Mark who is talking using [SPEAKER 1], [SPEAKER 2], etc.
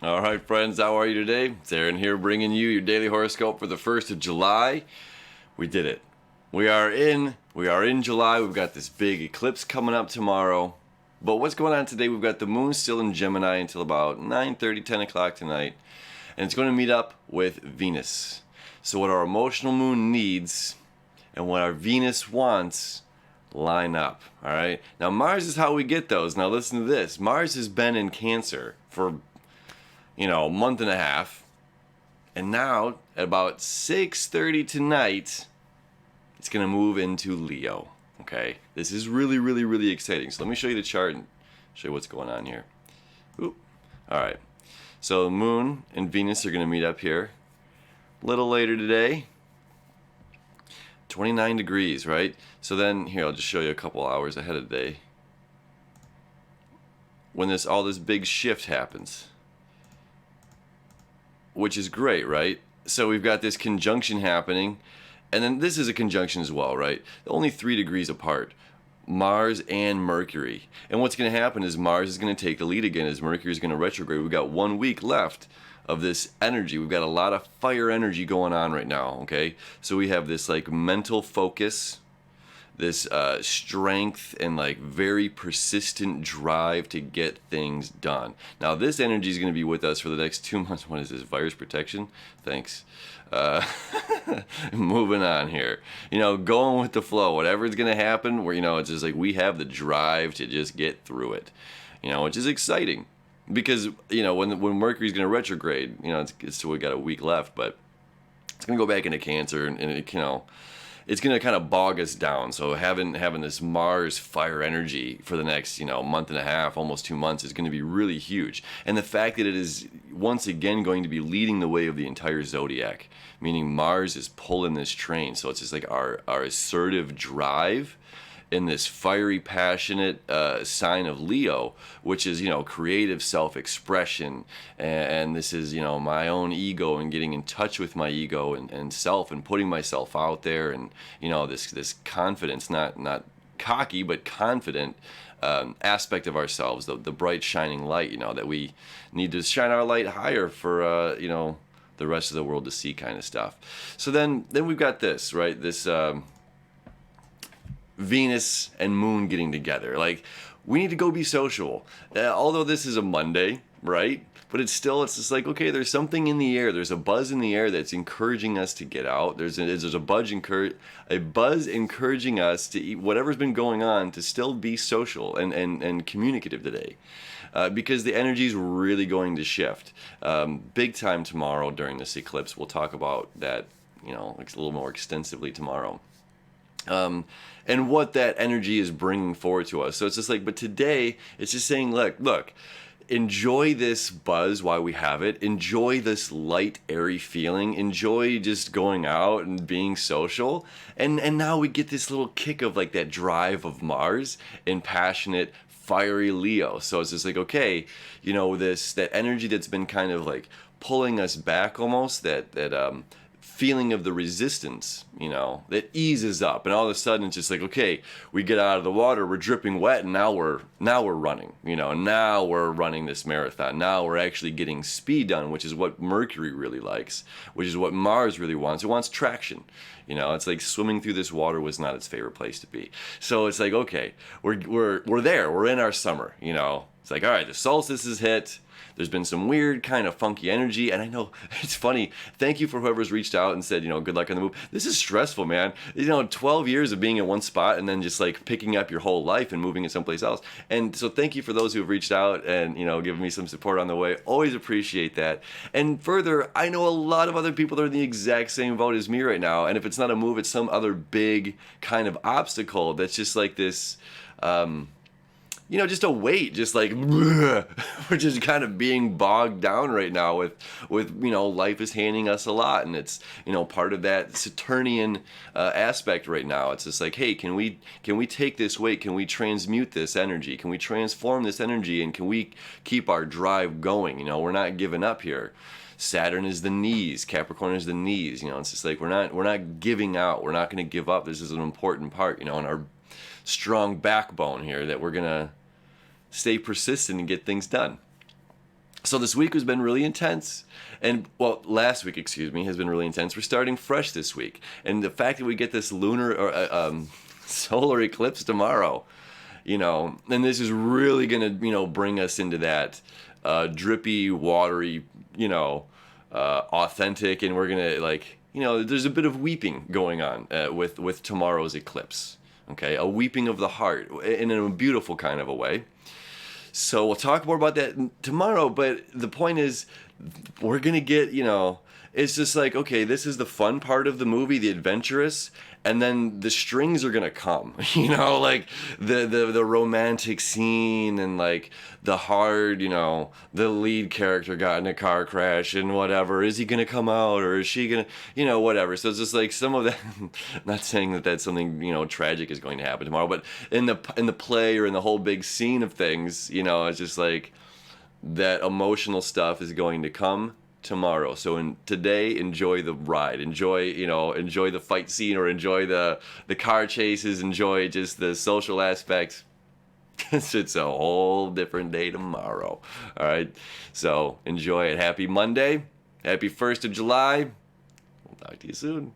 [SPEAKER 1] All right, friends, how are you today? It's Aaron here bringing you your daily horoscope for the 1st of July. We did it. We are in July. We've got this big eclipse coming up tomorrow. But what's going on today? We've got the moon still in Gemini until about 9:30, 10 o'clock tonight. And it's going to meet up with Venus. So what our emotional moon needs and what our Venus wants line up. All right. Now Mars is how we get those. Now listen to this. Mars has been in Cancer for a month and a half, and now at about 6:30 tonight, it's gonna move into Leo. Okay, this is really, really, really exciting. So let me show you the chart and show you what's going on here. Oop. All right. So the Moon and Venus are gonna meet up here a little later today. 29 degrees, right? So then here, I'll just show you a couple hours ahead of the day when all this big shift happens, which is great, right? So we've got this conjunction happening, and then this is a conjunction as well, right? Only 3 degrees apart, Mars and Mercury. And what's going to happen is Mars is going to take the lead again as Mercury is going to retrograde. We've got 1 week left of this energy. We've got a lot of fire energy going on right now, okay? So we have this like mental focus, this strength and like very persistent drive to get things done. Now this energy is going to be with us for the next 2 months. What is this? Virus protection? Thanks. Moving on here. Going with the flow. Whatever's going to happen, where it's just like we have the drive to just get through it. Which is exciting because when Mercury's going to retrograde, it's still we got a week left, but it's going to go back into Cancer and it's going to kind of bog us down. So having this Mars fire energy for the next, month and a half, almost 2 months is going to be really huge. And the fact that it is once again going to be leading the way of the entire zodiac, meaning Mars is pulling this train. So it's just like our assertive drive in this fiery, passionate sign of Leo, which is, creative self-expression. And this is, my own ego and getting in touch with my ego and self and putting myself out there. And, this confidence, not cocky, but confident aspect of ourselves, the bright, shining light, that we need to shine our light higher for, the rest of the world to see kind of stuff. So then we've got this, right? This Venus and Moon getting together. Like, we need to go be social. Although this is a Monday, right? But it's just like, okay, there's something in the air. There's a buzz in the air that's encouraging us to get out. There's a buzz encouraging us to eat whatever's been going on to still be social and communicative today. Because the energy is really going to shift. Big time tomorrow during this eclipse. We'll talk about that, a little more extensively tomorrow. And what that energy is bringing forward to us. So it's just like, but today it's just saying, look, enjoy this buzz while we have it. Enjoy this light, airy feeling. Enjoy just going out and being social. And now we get this little kick of like that drive of Mars and passionate, fiery Leo. So it's just like, okay, that energy that's been kind of like pulling us back almost, that feeling of the resistance, that eases up, and all of a sudden it's just like, okay, we get out of the water, we're dripping wet, and now we're running, now we're running this marathon. Now we're actually getting speed done, which is what Mercury really likes, which is what Mars really wants. It wants traction. It's like swimming through this water was not its favorite place to be. So it's like, okay, we're there, we're in our summer. It's like, all right, the solstice is hit. There's been some weird kind of funky energy, and I know it's funny. Thank you for whoever's reached out and said, good luck on the move. This is stressful, man. 12 years of being in one spot and then just like picking up your whole life and moving it someplace else. And so thank you for those who have reached out and, given me some support on the way. Always appreciate that. And further, I know a lot of other people that are in the exact same boat as me right now. And if it's not a move, it's some other big kind of obstacle that's just like this, just a weight, just like, we're just kind of being bogged down right now with life is handing us a lot, and it's, part of that Saturnian aspect right now. It's just like, hey, can we take this weight? Can we transmute this energy? Can we transform this energy? And can we keep our drive going? We're not giving up here. Saturn is the knees, Capricorn is the knees. It's just like we're not giving out. We're not going to give up. This is an important part, in our strong backbone here, that we're going to stay persistent and get things done. So this week has been really intense. And, well, last week, excuse me, has been really intense. We're starting fresh this week. And the fact that we get this lunar or solar eclipse tomorrow, and this is really going to, bring us into that drippy, watery, authentic, and we're going to, like, there's a bit of weeping going on with tomorrow's eclipse. Okay, a weeping of the heart in a beautiful kind of a way. So we'll talk more about that tomorrow, but the point is, we're going to get, it's just like, okay, this is the fun part of the movie, the adventurous, and then the strings are going to come, like the romantic scene and like the hard, the lead character got in a car crash and whatever. Is he going to come out or is she going to, whatever. So it's just like some of that, I'm not saying that that's something, tragic is going to happen tomorrow, but in the play or in the whole big scene of things, it's just like that emotional stuff is going to come tomorrow. So today, enjoy the ride, enjoy the fight scene, or enjoy the car chases, enjoy just the social aspects. It's a whole different day tomorrow. All right, so enjoy it. Happy Monday, happy 1st of July. We'll talk to you soon.